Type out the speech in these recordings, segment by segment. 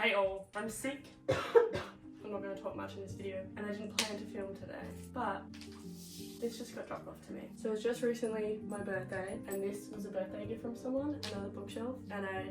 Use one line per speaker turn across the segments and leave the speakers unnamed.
Hey all, I'm sick. I'm not going to talk much in this video, and I didn't plan to film today, but this just got dropped off to me. So it was just recently my birthday, and this was a birthday gift from someone, another bookshelf, and I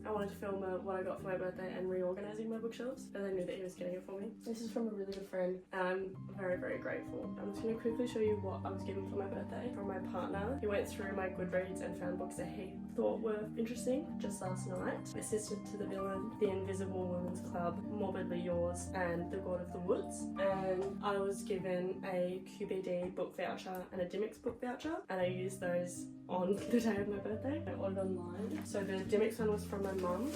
wanted to film what I got for my birthday and reorganizing my bookshelves, but I knew that he was getting it for me. This is from a really good friend, and I'm very, very grateful. I'm just going to quickly show you what I was given for my birthday from my partner. He went through my Goodreads and found books that he thought were interesting just last night. Assisted to the Villain, The Invisible Women's Club, Morbidly Yours, and The God of the Woods. And I was given a QBD book voucher and a Dimmicks book voucher, and I used those on the day of my birthday. I ordered online. So the Dimmicks one was from my mum.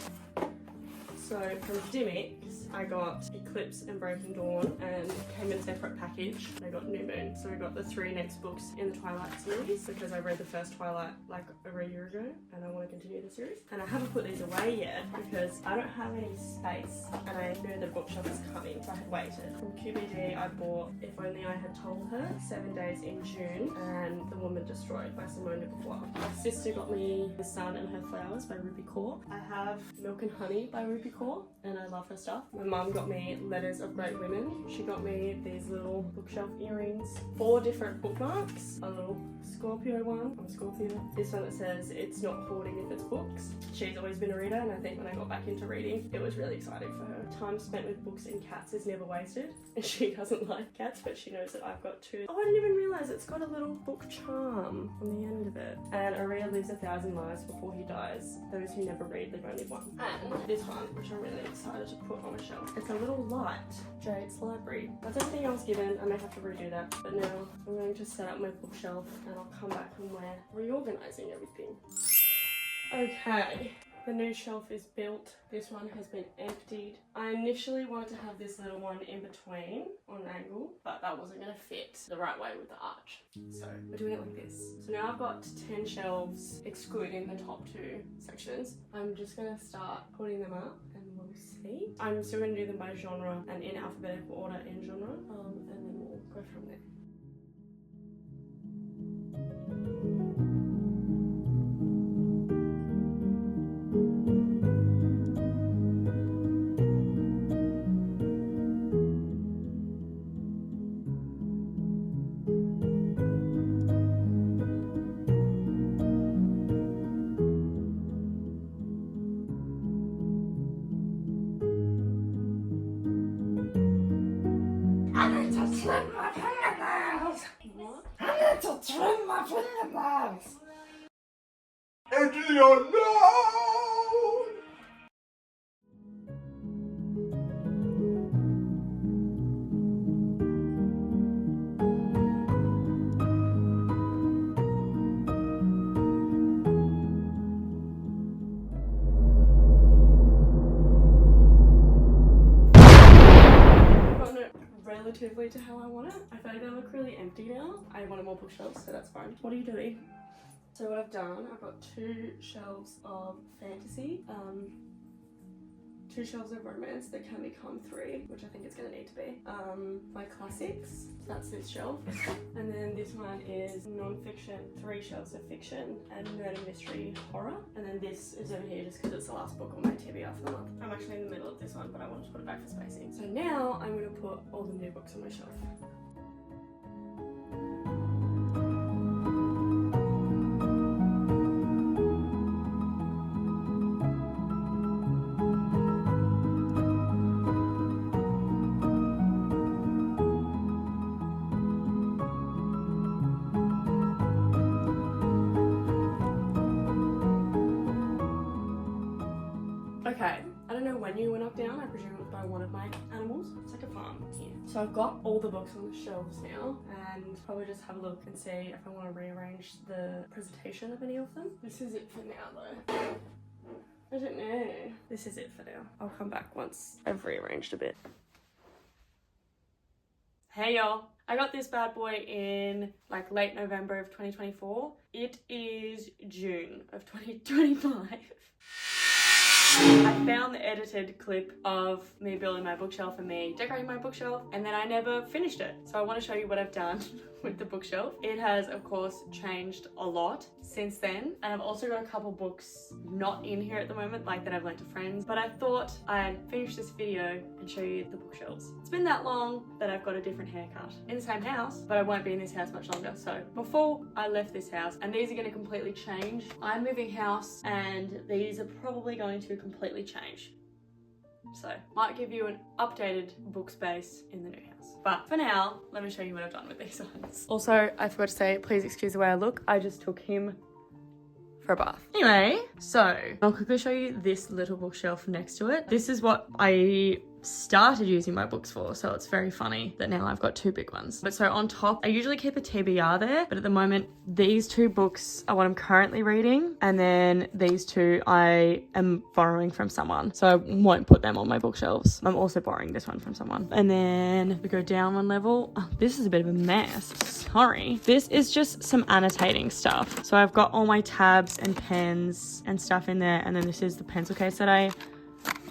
So from Dimmicks, I got Eclipse and Breaking Dawn, and it came in a separate package. I got New Moon. So I got the 3 next books in the Twilight series because I read the first Twilight like over a year ago and I want to continue the series. And I haven't put these away yet because I don't have any space and I knew the bookshelf was coming, so I had waited. From QBD, I bought If Only I Had Told Her, 7 Days in June, and The Woman Destroyed by Simone de Beauvoir. My sister got me The Sun and Her Flowers by Ruby Kaur. I have Milk and Honey by Ruby Kaur, and I love her stuff. My mum got me Letters of Great Women. She got me these little bookshelf earrings, 4 different bookmarks, a little Scorpio one. I'm a Scorpio. This one that says it's not hoarding if it's books. She's always been a reader, and I think when I got back into reading, it was really exciting for her. Time spent with books and cats is never wasted, and she doesn't like cats, but she knows that I've got 2. Oh, I didn't even realise it's got a little book charm on the end of it. And a reader lives 1,000 lives before he dies. Those who never read live only one. And this one, which I'm really excited to put on my shelf. It's a little light, Jade's Library. That's everything I was given. I may have to redo that, but now I'm going to set up my bookshelf and I'll come back when we're reorganizing everything. Okay, the new shelf is built. This one has been emptied. I initially wanted to have this little one in between on an angle, but that wasn't going to fit the right way with the arch. So we're doing it like this. So now I've got 10 shelves excluding the top 2 sections. I'm just going to start putting them up and we'll see. I'm still going to do them by genre and in alphabetical order in genre, and then we'll go from there.
Trim my fingernails!
What?
I need to trim my fingernails!
Enter your nose!
Relatively to how I want it. I feel like they look really empty now. I wanted more bookshelves, so that's fine. What are you doing? So what I've done, I've got 2 shelves of fantasy, 2 shelves of romance that can become 3, which I think it's going to need to be. My classics, so that's this shelf. And then this one is non-fiction, 3 shelves of fiction and murder mystery horror. And then this is over here just because it's the last book on my TBR for the month. I'm actually in the middle of this one, but I wanted to put it back for spacing. So now I'm going to put all the new books on my shelf. Okay, I don't know when you went up down, I presume it was by one of my animals. It's like a farm here. So I've got all the books on the shelves now, and probably just have a look and see if I want to rearrange the presentation of any of them. This is it for now though. I don't know. This is it for now. I'll come back once I've rearranged a bit. Hey y'all, I got this bad boy in like late November of 2024. It is June of 2025. I found the edited clip of me building my bookshelf and me decorating my bookshelf, and then I never finished it. So I want to show you what I've done with the bookshelf. It has, of course, changed a lot since then. And I've also got a couple books not in here at the moment, like that I've lent to friends. But I thought I'd finish this video and show you the bookshelves. It's been that long that I've got a different haircut in the same house, but I won't be in this house much longer. So before I left this house, and these are going to completely change. I'm moving house and these are probably going to completely change. So might give you an updated book space in the new house. But for now, let me show you what I've done with these ones. Also, I forgot to say, please excuse the way I look. I just took him for a bath. Anyway, so I'll quickly show you this little bookshelf next to it. This is what I started using my books for, so it's very funny that now I've got two big ones. But so on top, I usually keep a TBR there, but at the moment these two books are what I'm currently reading, and then these two I am borrowing from someone, so I won't put them on my bookshelves. I'm also borrowing this one from someone. And then we go down one level. Oh, this is a bit of a mess, sorry. This is just some annotating stuff. So I've got all my tabs and pens and stuff in there, and then this is the pencil case that I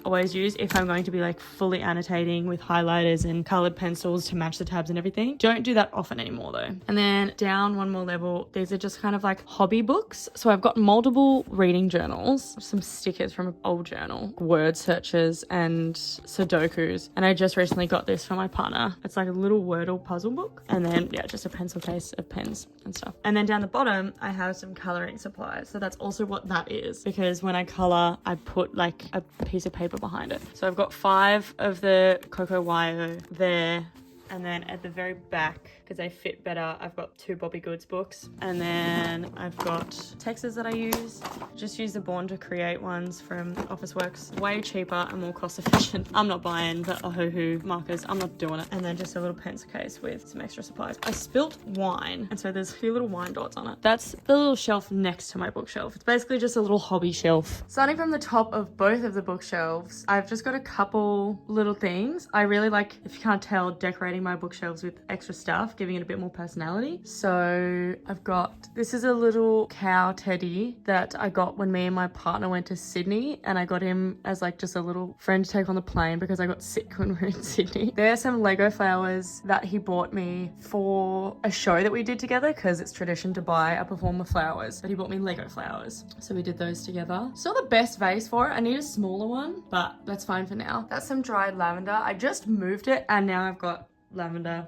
always use if I'm going to be like fully annotating with highlighters and colored pencils to match the tabs and everything. Don't do that often anymore though. And then down one more level, these are just kind of like hobby books. So I've got multiple reading journals, some stickers from an old journal, word searches and Sudokus. And I just recently got this for my partner. It's like a little Wordle puzzle book. And then yeah, just a pencil case of pens and stuff. And then down the bottom, I have some coloring supplies. So that's also what that is, because when I color, I put like a piece of paper behind it. So I've got 5 of the Cocoa Wyo there, and then at the very back, because they fit better, I've got 2 Bobby Goods books, and then I've got texts that I use. Just use the Born to Create ones from Officeworks. Way cheaper and more cost efficient. I'm not buying the Ohuhu markers. I'm not doing it. And then just a little pencil case with some extra supplies. I spilt wine, and so there's a few little wine dots on it. That's the little shelf next to my bookshelf. It's basically just a little hobby shelf. Starting from the top of both of the bookshelves, I've just got a couple little things. I really like, if you can't tell, decorating my bookshelves with extra stuff, giving it a bit more personality. So I've got, this is a little cow teddy that I got when me and my partner went to Sydney, and I got him as like just a little friend to take on the plane because I got sick when we were in Sydney. There are some Lego flowers that he bought me for a show that we did together, because it's tradition to buy a performer flowers, but he bought me Lego flowers. So we did those together. It's not the best vase for it. I need a smaller one, but that's fine for now. That's some dried lavender. I just moved it and now I've got lavender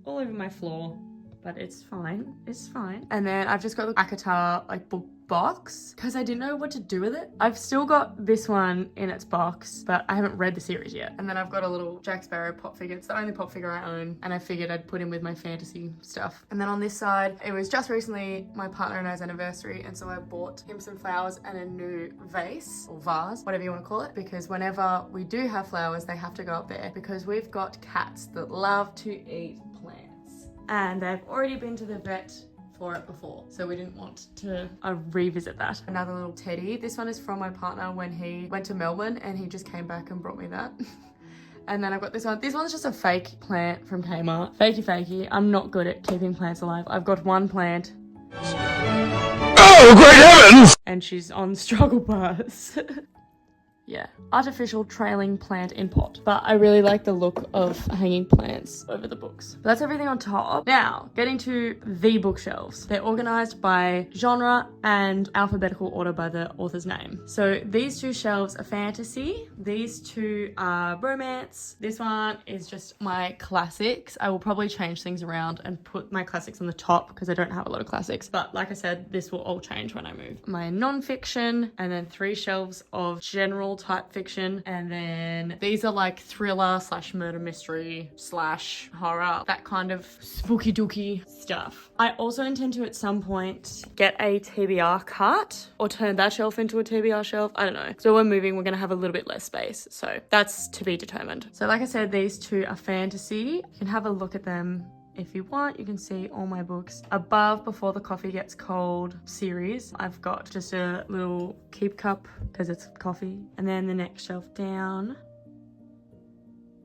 all over my floor, but it's fine. It's fine. And then I've just got the Akatar like book box because I didn't know what to do with it. I've still got this one in its box, but I haven't read the series yet. And then I've got a little Jack Sparrow pop figure. It's the only pop figure I own, and I figured I'd put him with my fantasy stuff. And then on this side, it was just recently my partner and I's anniversary, and so I bought him some flowers and a new vase or vase, whatever you want to call it, because whenever we do have flowers, they have to go up there because we've got cats that love to eat plants, and they've already been to the vet for it before, so we didn't want to revisit that. Another little teddy. This one is from my partner when he went to Melbourne, and he just came back and brought me that. And then I've got this one. This one's just a fake plant from Kmart. Fakey. I'm not good at keeping plants alive. I've got one plant.
Oh, great heavens!
And she's on struggle bars. Yeah, artificial trailing plant in pot. But I really like the look of hanging plants over the books. But that's everything on top. Now, getting to the bookshelves. They're organized by genre and alphabetical order by the author's name. So these 2 shelves are fantasy. These 2 are romance. This one is just my classics. I will probably change things around and put my classics on the top because I don't have a lot of classics. But like I said, this will all change when I move. My non-fiction, and then 3 shelves of general type fiction, and then these are like thriller / murder mystery / horror, that kind of spooky dooky stuff. I also intend to at some point get a TBR cart or turn that shelf into a TBR shelf. I don't know. So when we're moving, we're gonna have a little bit less space, so that's to be determined. So like I said, these 2 are fantasy. You can have a look at them if you want. You can see all my books. Above Before the Coffee Gets Cold series, I've got just a little keep cup because it's coffee. And then the next shelf down,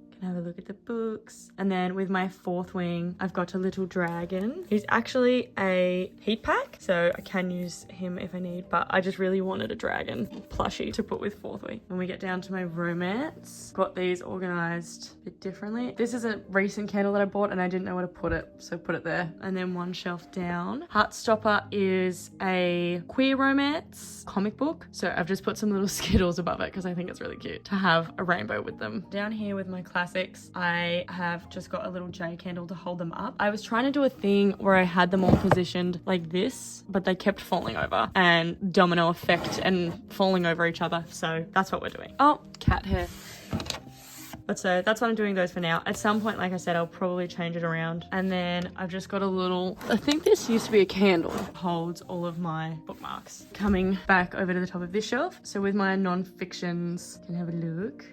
you can and have a look at the books. And then with my fourth wing, I've got a little dragon. He's actually a heat pack, so I can use him if I need, but I just really wanted a dragon plushie to put with fourth wing. When we get down to my romance, got these organized a bit differently. This is a recent candle that I bought and I didn't know where to put it, so put it there. And then one shelf down, Heartstopper is a queer romance comic book, so I've just put some little Skittles above it because I think it's really cute to have a rainbow with them. Down here with my classics, I have just got a little Jade candle to hold them up. I was trying to do a thing where I had them all positioned like this, but they kept falling over and domino effect and falling over each other, so that's what we're doing. Oh, cat hair. But so that's what I'm doing those for now. At some point, like I said, I'll probably change it around. And then I've just got a little, I think this used to be a candle, holds all of my bookmarks. Coming back over to the top of this shelf. So with my non-fictions, you can have a look.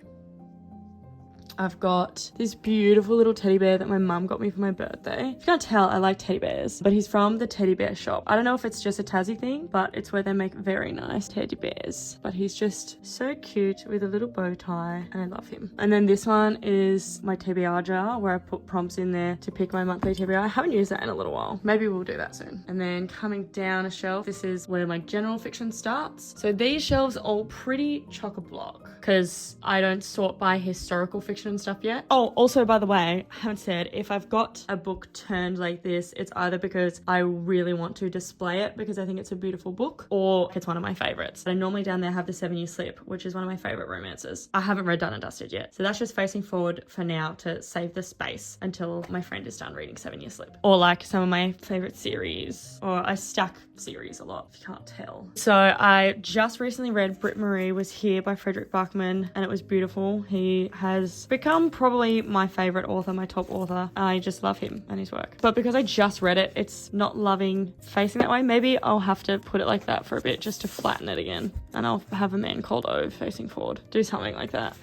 I've got this beautiful little teddy bear that my mum got me for my birthday. If you can't tell, I like teddy bears, but he's from the teddy bear shop. I don't know if it's just a Tassie thing, but it's where they make very nice teddy bears. But he's just so cute with a little bow tie, and I love him. And then this one is my TBR jar where I put prompts in there to pick my monthly TBR. I haven't used that in a little while. Maybe we'll do that soon. And then coming down a shelf, this is where my general fiction starts. So these shelves are all pretty chock-a-block because I don't sort by historical fiction and stuff yet. Oh, also, by the way, I haven't said, if I've got a book turned like this, it's either because I really want to display it because I think it's a beautiful book, or it's one of my favorites. I normally down there have The 7 Year Slip, which is one of my favorite romances. I haven't read Done and Dusted yet, so that's just facing forward for now to save the space until my friend is done reading 7 Year Slip, or like some of my favorite series, or I stack series a lot, if you can't tell. So I just recently read Britt Marie Was Here by Frederick Bachman, and it was beautiful. He has become probably my favorite author, my top author. I just love him and his work. But because I just read it, it's not loving facing that way. Maybe I'll have to put it like that for a bit just to flatten it again. And I'll have a man called Ove facing forward. Do something like that.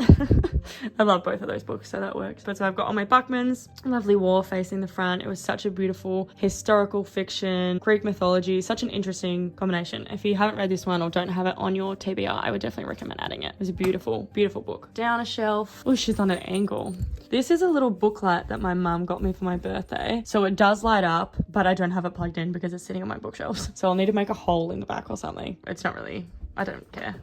I love both of those books, so that works. But so I've got all my Bachmans, Lovely War facing the front. It was such a beautiful historical fiction, Greek mythology, such an interesting combination. If you haven't read this one or don't have it on your TBR, I would definitely recommend adding it. It was a beautiful, beautiful book. Down a shelf. Oh, she's on an angle. This is a little booklet that my mum got me for my birthday. So it does light up, but I don't have it plugged in because it's sitting on my bookshelves. So I'll need to make a hole in the back or something. It's not really, I don't care.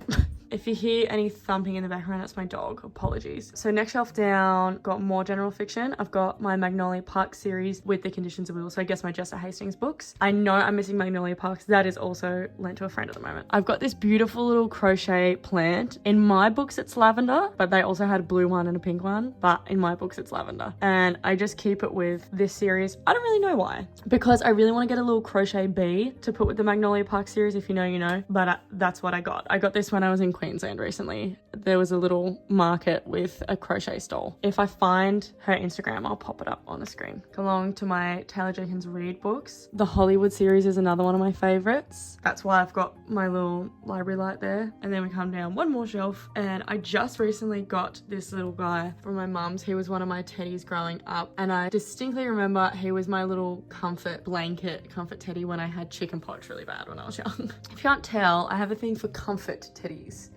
If you hear any thumping in the background, that's my dog. Apologies. So next shelf down, got more general fiction. I've got my Magnolia Park series with The Conditions of Will. So I guess my Jessa Hastings books. I know I'm missing Magnolia Parks. That is also lent to a friend at the moment. I've got this beautiful little crochet plant. In my books, it's lavender, but they also had a blue one and a pink one. But in my books, it's lavender. And I just keep it with this series. I don't really know why. Because I really want to get a little crochet bee to put with the Magnolia Park series. If you know, you know. But that's what I got. I got this when I was in Queensland recently. There was a little market with a crochet stall. If I find her Instagram, I'll pop it up on the screen. Along to my Taylor Jenkins Reid books. The Hollywood series is another one of my favorites. That's why I've got my little library light there. And then we come down one more shelf, and I just recently got this little guy from my mum's. He was one of my teddies growing up, and I distinctly remember he was my little comfort blanket, comfort teddy when I had chickenpox really bad when I was young. If you can't tell, I have a thing for comfort teddies.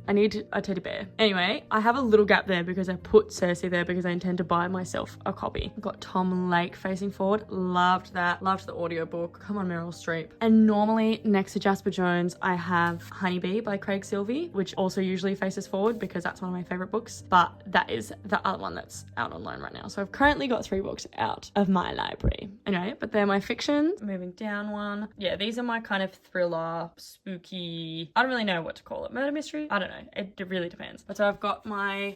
I need a teddy bear. Anyway, I have a little gap there because I put Cersei there because I intend to buy myself a copy. I've got Tom Lake facing forward. Loved that. Loved the audiobook. Come on, Meryl Streep. And normally next to Jasper Jones, I have Honeybee by Craig Silvey, which also usually faces forward because that's one of my favorite books. But that is the other one that's out on loan right now. So I've currently got 3 books out of my library. Anyway, but they're my fictions. Moving down one. Yeah, these are my kind of thriller, spooky, I don't really know what to call it. Murder mystery? I don't know. It really depends. But so I've got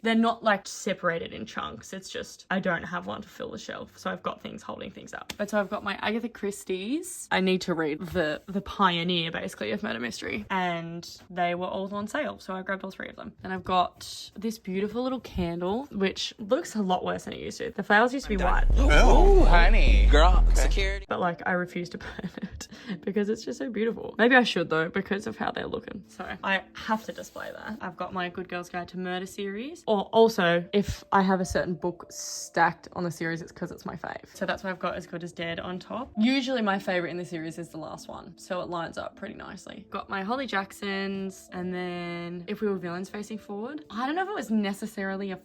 they're not like separated in chunks. It's just, I don't have one to fill the shelf. So I've got things holding things up. But so I've got my Agatha Christie's. I need to read the pioneer basically of murder mystery. And they were all on sale. So I grabbed all 3 of them. Then I've got this beautiful little candle, which looks a lot worse than it used to. The flowers used to be white.
Oh, honey. Girl, okay. Security.
But like, I refuse to burn it because it's just so beautiful. Maybe I should though, because of how they're looking. So I have to display that. I've got my Good Girls Guide to Murder series. Or also, if I have a certain book stacked on the series, it's because it's my fave. So that's why I've got As Good as Dead on top. Usually my favorite in the series is the last one, so it lines up pretty nicely. Got my Holly Jacksons, and then If We Were Villains facing forward. I don't know if it was necessarily a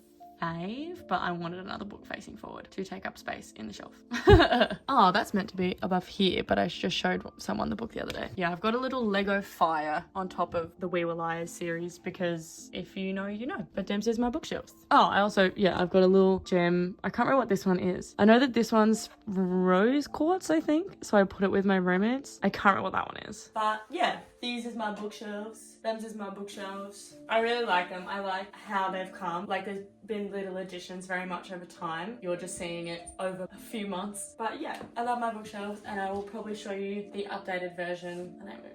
cave, but I wanted another book facing forward to take up space in the shelf. Oh, that's meant to be above here, but I just showed someone the book the other day. Yeah, I've got a little Lego fire on top of the We Were Liars series because if you know, you know. But Dem says My Bookshelves. Oh, I also, yeah, I've got a little gem. I can't remember what this one is. I know that this one's rose quartz, I think. So I put it with my romance. I can't remember what that one is. But yeah, these is my bookshelves. Them's is my bookshelves. I really like them. I like how they've come. Like there's been little additions very much over time. You're just seeing it over a few months. But yeah, I love my bookshelves and I will probably show you the updated version when I move.